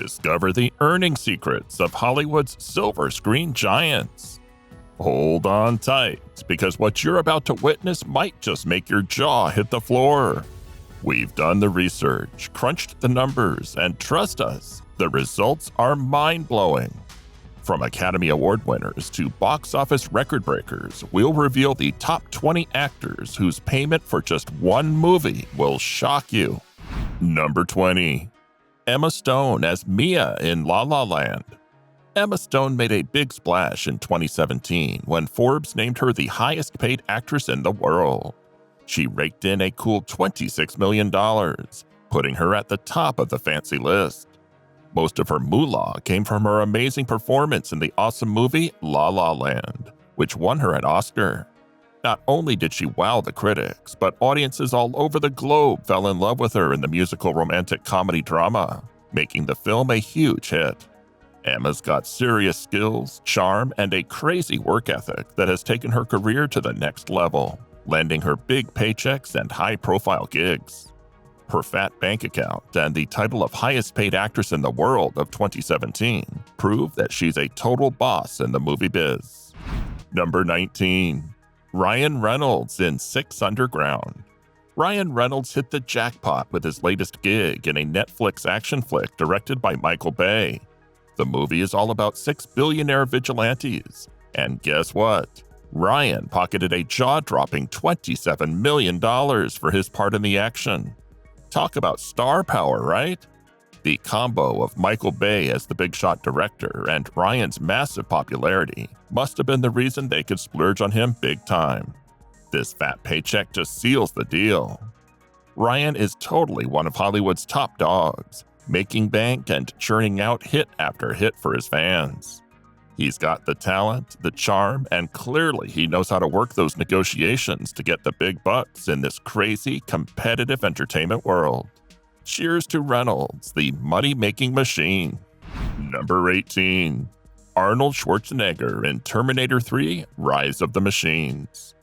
Discover the earning secrets of Hollywood's silver screen giants. Hold on tight, because what you're about to witness might just make your jaw hit the floor. We've done the research, crunched the numbers, and trust us, the results are mind-blowing. From Academy Award winners to box office record breakers, we'll reveal the top 20 actors whose payment for just one movie will shock you. Number 20. Emma Stone as Mia in La La Land. Emma Stone made a big splash in 2017 when Forbes named her the highest-paid actress in the world. She raked in a cool $26 million, putting her at the top of the fancy list. Most of her moolah came from her amazing performance in the awesome movie La La Land, which won her an Oscar. Not only did she wow the critics, but audiences all over the globe fell in love with her in the musical romantic comedy drama, making the film a huge hit. Emma's got serious skills, charm, and a crazy work ethic that has taken her career to the next level, landing her big paychecks and high-profile gigs. Her fat bank account and the title of highest paid actress in the world of 2017 prove that she's a total boss in the movie biz. Number 19. Ryan Reynolds in 6 Underground. Ryan Reynolds hit the jackpot with his latest gig in a Netflix action flick directed by Michael Bay. The movie is all about 6 billionaire vigilantes, and guess what? Ryan pocketed a jaw-dropping $27 million for his part in the action. Talk about star power, right? The combo of Michael Bay as the big shot director and Ryan's massive popularity must have been the reason they could splurge on him big time. This fat paycheck just seals the deal. Ryan is totally one of Hollywood's top dogs, making bank and churning out hit after hit for his fans. He's got the talent, the charm, and clearly he knows how to work those negotiations to get the big bucks in this crazy, competitive entertainment world. Cheers to Reynolds, the money-making machine. Number 18. Arnold Schwarzenegger in Terminator 3: Rise of the Machines.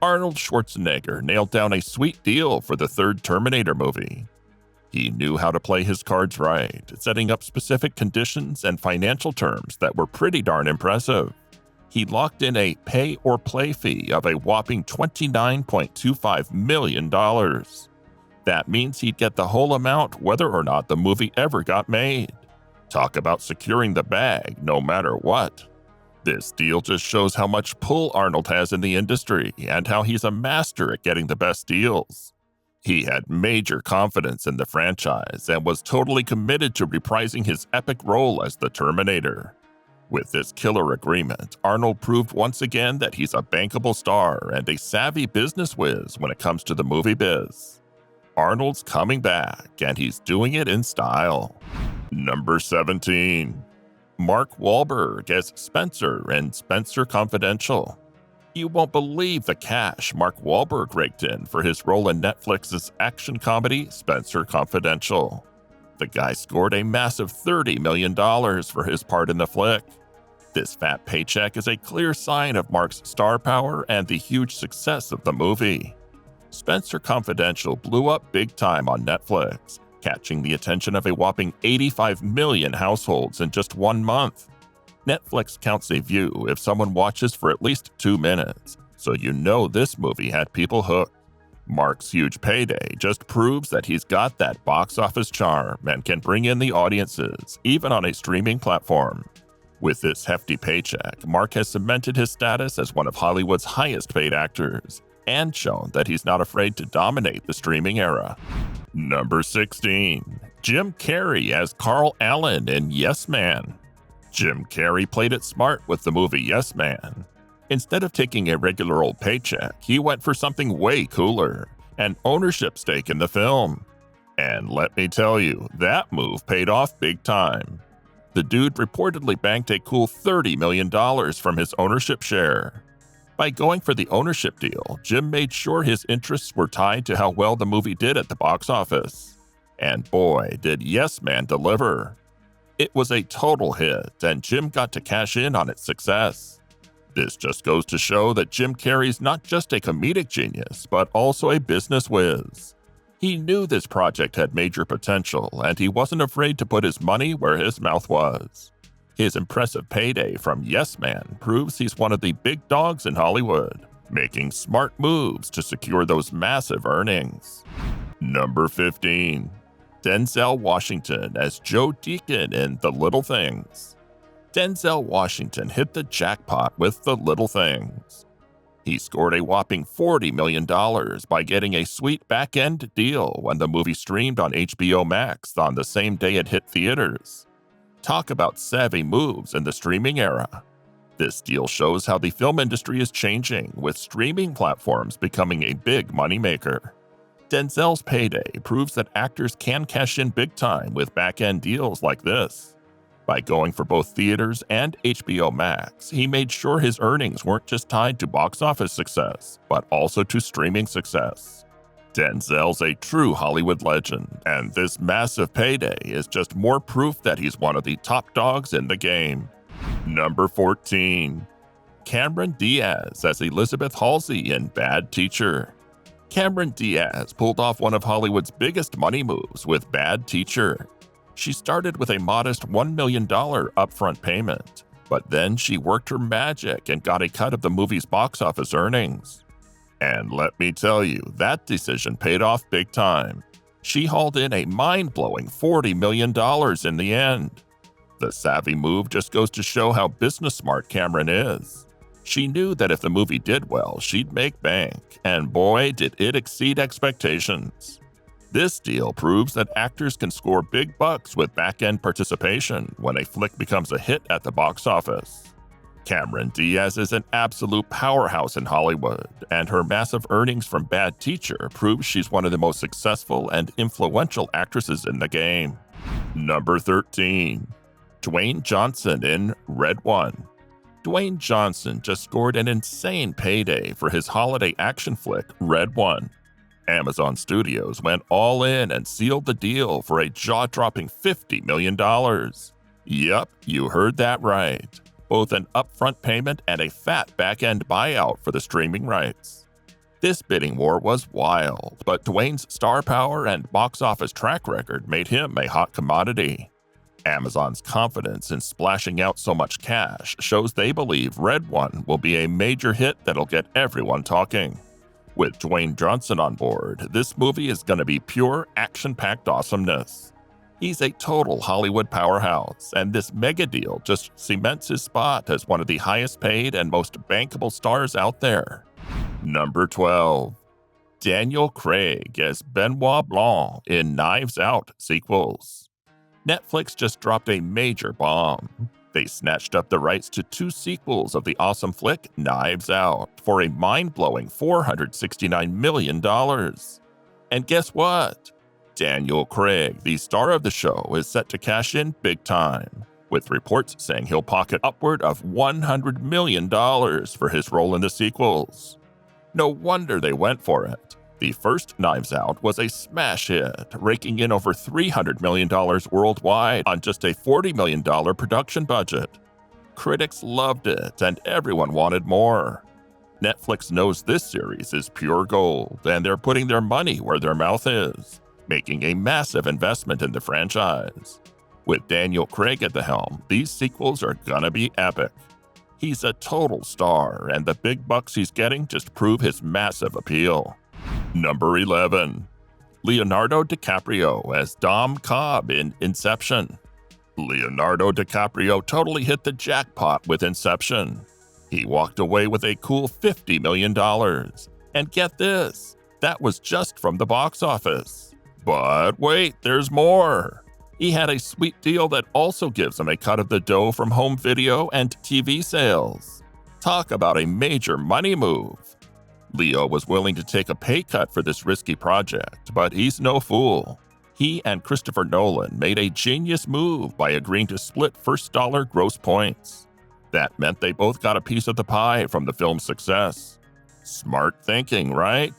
Arnold Schwarzenegger nailed down a sweet deal for the third Terminator movie. He knew how to play his cards right, setting up specific conditions and financial terms that were pretty darn impressive. He locked in a pay-or-play fee of a whopping $29.25 million. That means he'd get the whole amount whether or not the movie ever got made. Talk about securing the bag no matter what. This deal just shows how much pull Arnold has in the industry and how he's a master at getting the best deals. He had major confidence in the franchise and was totally committed to reprising his epic role as the Terminator. With this killer agreement, Arnold proved once again that he's a bankable star and a savvy business whiz when it comes to the movie biz. Arnold's coming back, and he's doing it in style. Number 17. Mark Wahlberg as Spencer in Spencer Confidential. You won't believe the cash Mark Wahlberg raked in for his role in Netflix's action comedy Spencer Confidential. The guy scored a massive $30 million for his part in the flick. This fat paycheck is a clear sign of Mark's star power and the huge success of the movie. Spencer Confidential blew up big time on Netflix, catching the attention of a whopping 85 million households in just 1 month. Netflix counts a view if someone watches for at least 2 minutes, so you know this movie had people hooked. Mark's huge payday just proves that he's got that box office charm and can bring in the audiences, even on a streaming platform. With this hefty paycheck, Mark has cemented his status as one of Hollywood's highest-paid actors, and shown that he's not afraid to dominate the streaming era. Number 16. Jim Carrey as Carl Allen in Yes Man. Jim Carrey played it smart with the movie Yes Man. Instead of taking a regular old paycheck, he went for something way cooler, an ownership stake in the film. And let me tell you, that move paid off big time. The dude reportedly banked a cool $30 million from his ownership share. By going for the ownership deal, Jim made sure his interests were tied to how well the movie did at the box office. And boy, did Yes Man deliver. It was a total hit, and Jim got to cash in on its success. This just goes to show that Jim Carrey's not just a comedic genius, but also a business whiz. He knew this project had major potential, and he wasn't afraid to put his money where his mouth was. His impressive payday from Yes Man proves he's one of the big dogs in Hollywood, making smart moves to secure those massive earnings. Number 15. Denzel Washington as Joe Deacon in The Little Things. Denzel Washington hit the jackpot with The Little Things. He scored a whopping $40 million by getting a sweet back-end deal when the movie streamed on HBO Max on the same day it hit theaters. Talk about savvy moves in the streaming era. This deal shows how the film industry is changing, with streaming platforms becoming a big moneymaker. Denzel's payday proves that actors can cash in big time with back-end deals like this. By going for both theaters and HBO Max, he made sure his earnings weren't just tied to box office success, but also to streaming success. Denzel's a true Hollywood legend, and this massive payday is just more proof that he's one of the top dogs in the game. Number 14. Cameron Diaz as Elizabeth Halsey in Bad Teacher. Cameron Diaz pulled off one of Hollywood's biggest money moves with Bad Teacher. She started with a modest $1 million upfront payment, but then she worked her magic and got a cut of the movie's box office earnings. And let me tell you, that decision paid off big time. She hauled in a mind-blowing $40 million in the end. The savvy move just goes to show how business-smart Cameron is. She knew that if the movie did well, she'd make bank, and boy, did it exceed expectations. This deal proves that actors can score big bucks with back-end participation when a flick becomes a hit at the box office. Cameron Diaz is an absolute powerhouse in Hollywood, and her massive earnings from Bad Teacher proves she's one of the most successful and influential actresses in the game. Number 13. Dwayne Johnson in Red One. Dwayne Johnson just scored an insane payday for his holiday action flick, Red One. Amazon Studios went all in and sealed the deal for a jaw-dropping $50 million. Yup, you heard that right. Both an upfront payment and a fat back-end buyout for the streaming rights. This bidding war was wild, but Dwayne's star power and box office track record made him a hot commodity. Amazon's confidence in splashing out so much cash shows they believe Red One will be a major hit that'll get everyone talking. With Dwayne Johnson on board, this movie is going to be pure action-packed awesomeness. He's a total Hollywood powerhouse, and this mega deal just cements his spot as one of the highest paid and most bankable stars out there. Number 12. Daniel Craig as Benoit Blanc in Knives Out sequels. Netflix just dropped a major bomb. They snatched up the rights to 2 sequels of the awesome flick Knives Out for a mind-blowing $469 million. And guess what? Daniel Craig, the star of the show, is set to cash in big time, with reports saying he'll pocket upward of $100 million for his role in the sequels. No wonder they went for it. The first Knives Out was a smash hit, raking in over $300 million worldwide on just a $40 million production budget. Critics loved it, and everyone wanted more. Netflix knows this series is pure gold, and they're putting their money where their mouth is, making a massive investment in the franchise. With Daniel Craig at the helm, these sequels are gonna be epic. He's a total star, and the big bucks he's getting just prove his massive appeal. Number 11. Leonardo DiCaprio as Dom Cobb in Inception. Leonardo DiCaprio totally hit the jackpot with Inception. He walked away with a cool $50 million. And get this, that was just from the box office. But wait, there's more. He had a sweet deal that also gives him a cut of the dough from home video and TV sales. Talk about a major money move. Leo was willing to take a pay cut for this risky project, but he's no fool. He and Christopher Nolan made a genius move by agreeing to split first dollar gross points. That meant they both got a piece of the pie from the film's success. Smart thinking, right?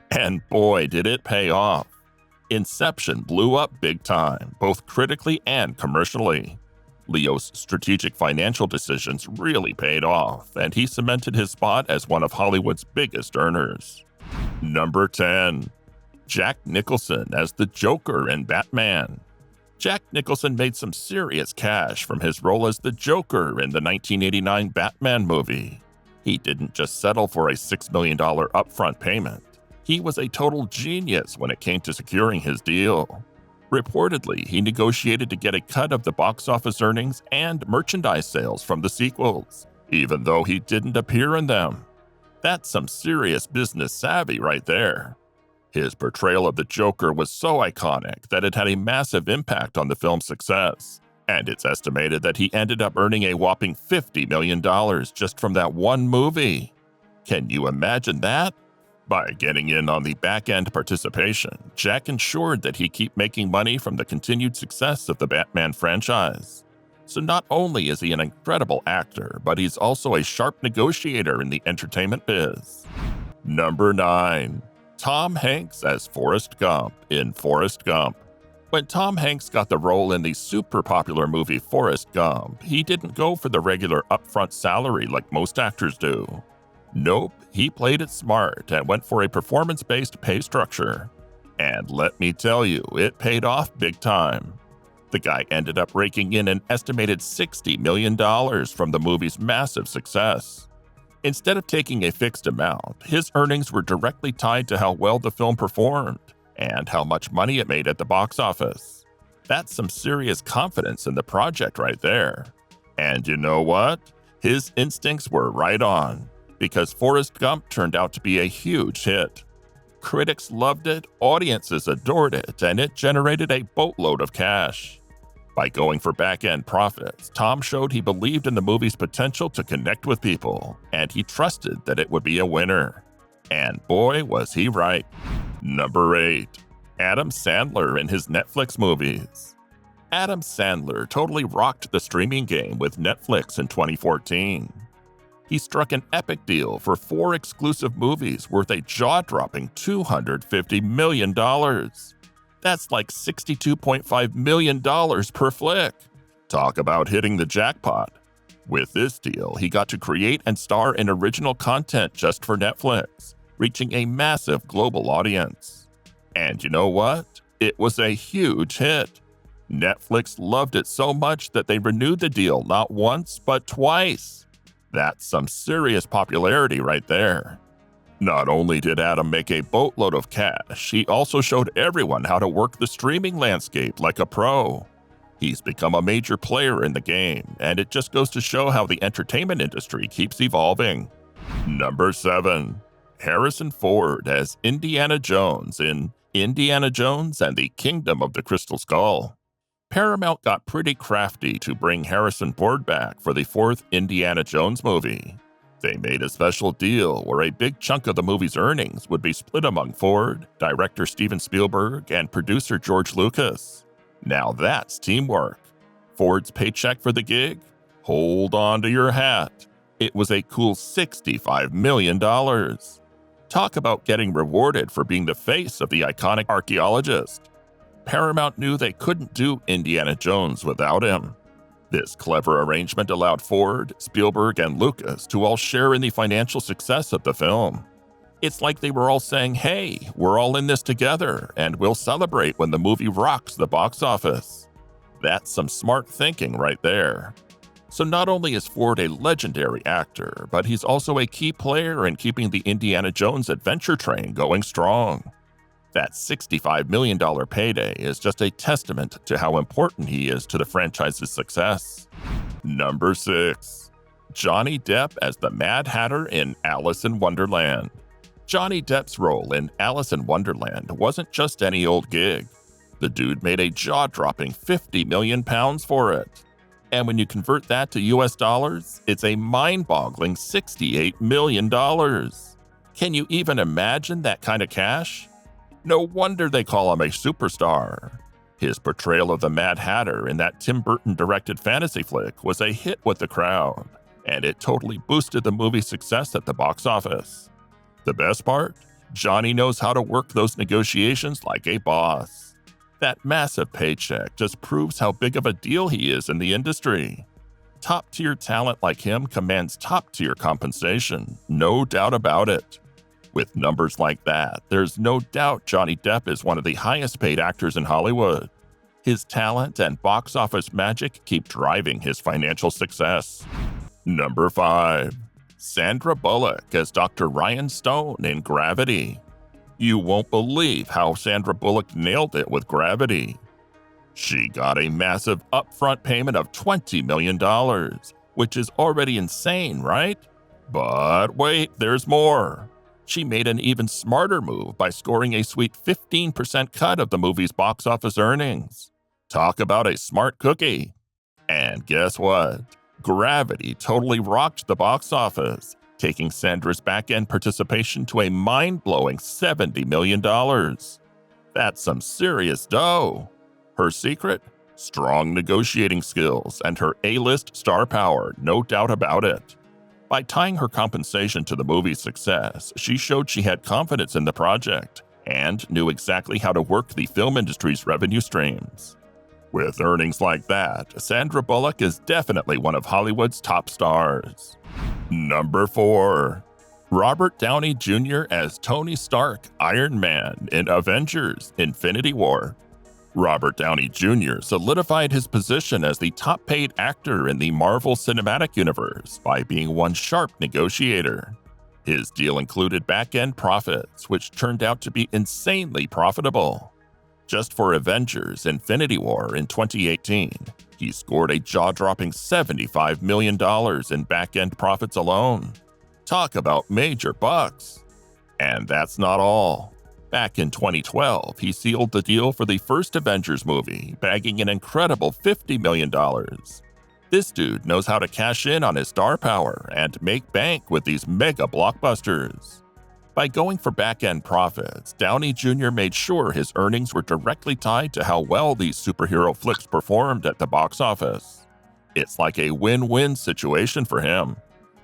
And boy, did it pay off. Inception blew up big time, both critically and commercially. Leo's strategic financial decisions really paid off, and he cemented his spot as one of Hollywood's biggest earners. Number 10. Jack Nicholson as the Joker in Batman. Jack Nicholson made some serious cash from his role as the Joker in the 1989 Batman movie. He didn't just settle for a $6 million upfront payment. He was a total genius when it came to securing his deal. Reportedly, he negotiated to get a cut of the box office earnings and merchandise sales from the sequels, even though he didn't appear in them. That's some serious business savvy right there. His portrayal of the Joker was so iconic that it had a massive impact on the film's success, and it's estimated that he ended up earning a whopping $50 million just from that one movie. Can you imagine that? By getting in on the back-end participation, Jack ensured that he keep making money from the continued success of the Batman franchise. So not only is he an incredible actor, but he's also a sharp negotiator in the entertainment biz. Number 9. Tom Hanks as Forrest Gump in Forrest Gump. When Tom Hanks got the role in the super popular movie Forrest Gump, he didn't go for the regular upfront salary like most actors do. Nope, he played it smart and went for a performance-based pay structure. And let me tell you, it paid off big time. The guy ended up raking in an estimated $60 million from the movie's massive success. Instead of taking a fixed amount, his earnings were directly tied to how well the film performed and how much money it made at the box office. That's some serious confidence in the project right there. And you know what? His instincts were right on, because Forrest Gump turned out to be a huge hit. Critics loved it, audiences adored it, and it generated a boatload of cash. By going for back-end profits, Tom showed he believed in the movie's potential to connect with people, and he trusted that it would be a winner. And boy, was he right. Number 8. Adam Sandler in his Netflix movies. Adam Sandler totally rocked the streaming game with Netflix in 2014. He struck an epic deal for 4 exclusive movies worth a jaw-dropping $250 million. That's like $62.5 million per flick. Talk about hitting the jackpot. With this deal, he got to create and star in original content just for Netflix, reaching a massive global audience. And you know what? It was a huge hit. Netflix loved it so much that they renewed the deal not once, but twice. That's some serious popularity right there. Not only did Adam make a boatload of cash, he also showed everyone how to work the streaming landscape like a pro. He's become a major player in the game, and it just goes to show how the entertainment industry keeps evolving. Number 7. Harrison Ford as Indiana Jones in Indiana Jones and the Kingdom of the Crystal Skull. Paramount got pretty crafty to bring Harrison Ford back for the 4th Indiana Jones movie. They made a special deal where a big chunk of the movie's earnings would be split among Ford, director Steven Spielberg, and producer George Lucas. Now that's teamwork. Ford's paycheck for the gig? Hold on to your hat. It was a cool $65 million. Talk about getting rewarded for being the face of the iconic archaeologist. Paramount knew they couldn't do Indiana Jones without him. This clever arrangement allowed Ford, Spielberg, and Lucas to all share in the financial success of the film. It's like they were all saying, hey, we're all in this together, and we'll celebrate when the movie rocks the box office. That's some smart thinking right there. So not only is Ford a legendary actor, but he's also a key player in keeping the Indiana Jones adventure train going strong. That $65 million payday is just a testament to how important he is to the franchise's success. Number 6. Johnny Depp as the Mad Hatter in Alice in Wonderland. Johnny Depp's role in Alice in Wonderland wasn't just any old gig. The dude made a jaw-dropping £50 million for it. And when you convert that to US dollars, it's a mind-boggling $68 million. Can you even imagine that kind of cash? No wonder they call him a superstar. His portrayal of the Mad Hatter in that Tim Burton-directed fantasy flick was a hit with the crowd, and it totally boosted the movie's success at the box office. The best part? Johnny knows how to work those negotiations like a boss. That massive paycheck just proves how big of a deal he is in the industry. Top-tier talent like him commands top-tier compensation, no doubt about it. With numbers like that, there's no doubt Johnny Depp is one of the highest paid actors in Hollywood. His talent and box office magic keep driving his financial success. Number 5. Sandra Bullock as Dr. Ryan Stone in Gravity. You won't believe how Sandra Bullock nailed it with Gravity. She got a massive upfront payment of $20 million, which is already insane, right? But wait, there's more. She made an even smarter move by scoring a sweet 15% cut of the movie's box office earnings. Talk about a smart cookie. And guess what? Gravity totally rocked the box office, taking Sandra's back-end participation to a mind-blowing $70 million. That's some serious dough. Her secret? Strong negotiating skills and her A-list star power, no doubt about it. By tying her compensation to the movie's success, she showed she had confidence in the project and knew exactly how to work the film industry's revenue streams. With earnings like that, Sandra Bullock is definitely one of Hollywood's top stars. Number 4. Robert Downey Jr. as Tony Stark, Iron Man in Avengers: Infinity War. Robert Downey Jr. solidified his position as the top-paid actor in the Marvel Cinematic Universe by being one sharp negotiator. His deal included back-end profits, which turned out to be insanely profitable. Just for Avengers: Infinity War in 2018, he scored a jaw-dropping $75 million in back-end profits alone. Talk about major bucks! And that's not all. Back in 2012, he sealed the deal for the first Avengers movie, bagging an incredible $50 million. This dude knows how to cash in on his star power and make bank with these mega blockbusters. By going for back-end profits, Downey Jr. made sure his earnings were directly tied to how well these superhero flicks performed at the box office. It's like a win-win situation for him.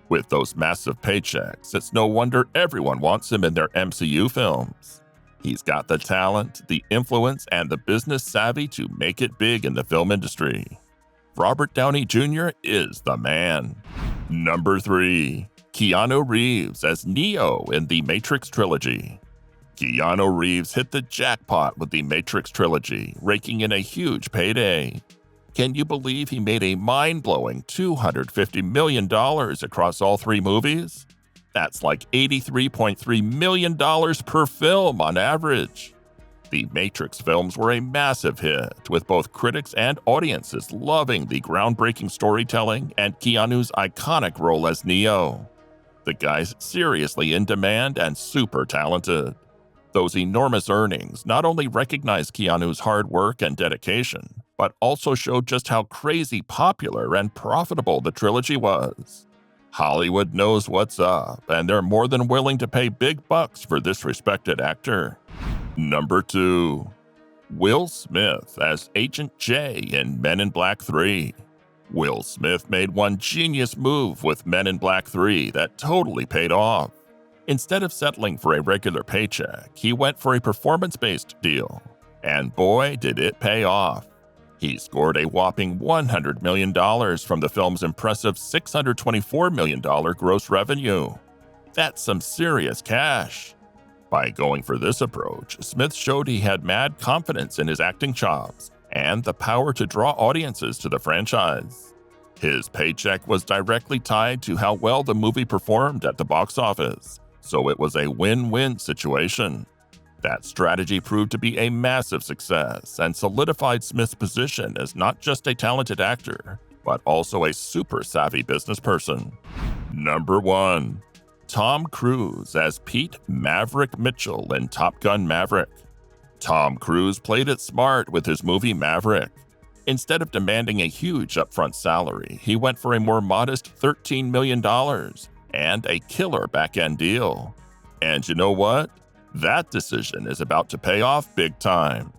With those massive paychecks, it's no wonder everyone wants him in their MCU films. He's got the talent, the influence, and the business savvy to make it big in the film industry. Robert Downey Jr. is the man. Number 3. Keanu Reeves as Neo in the Matrix trilogy. Keanu Reeves hit the jackpot with the Matrix trilogy, raking in a huge payday. Can you believe he made a mind-blowing $250 million across all 3 movies? That's like $83.3 million per film on average. The Matrix films were a massive hit, with both critics and audiences loving the groundbreaking storytelling and Keanu's iconic role as Neo. The guy's seriously in demand and super talented. Those enormous earnings not only recognize Keanu's hard work and dedication, but also showed just how crazy popular and profitable the trilogy was. Hollywood knows what's up, and they're more than willing to pay big bucks for this respected actor. Number 2. Will Smith as Agent J in Men in Black 3. Will Smith made one genius move with Men in Black 3 that totally paid off. Instead of settling for a regular paycheck, he went for a performance-based deal. And boy, did it pay off. He scored a whopping $100 million from the film's impressive $624 million gross revenue. That's some serious cash. By going for this approach, Smith showed he had mad confidence in his acting chops and the power to draw audiences to the franchise. His paycheck was directly tied to how well the movie performed at the box office, so it was a win-win situation. That strategy proved to be a massive success and solidified Smith's position as not just a talented actor, but also a super savvy business person. Number 1. Tom Cruise as Pete Maverick Mitchell in Top Gun Maverick. Tom Cruise played it smart with his movie Maverick. Instead of demanding a huge upfront salary, he went for a more modest $13 million and a killer back-end deal. And you know what? That decision is about to pay off big time.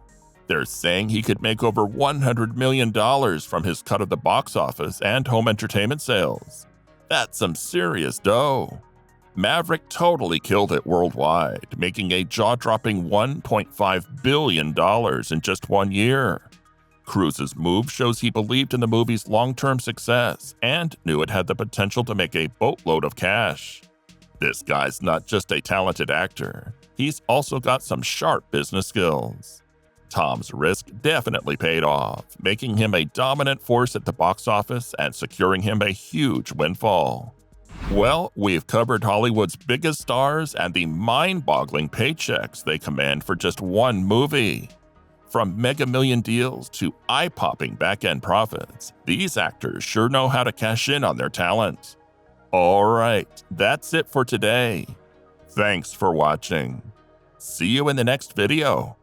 They're saying he could make over $100 million from his cut of the box office and home entertainment sales. That's some serious dough. Maverick totally killed it worldwide, making a jaw-dropping $1.5 billion in just 1 year. Cruise's move shows he believed in the movie's long-term success and knew it had the potential to make a boatload of cash. This guy's not just a talented actor, he's also got some sharp business skills. Tom's risk definitely paid off, making him a dominant force at the box office and securing him a huge windfall. Well, we've covered Hollywood's biggest stars and the mind-boggling paychecks they command for just one movie. From mega million deals to eye-popping back-end profits, these actors sure know how to cash in on their talent. Alright, that's it for today. Thanks for watching. See you in the next video.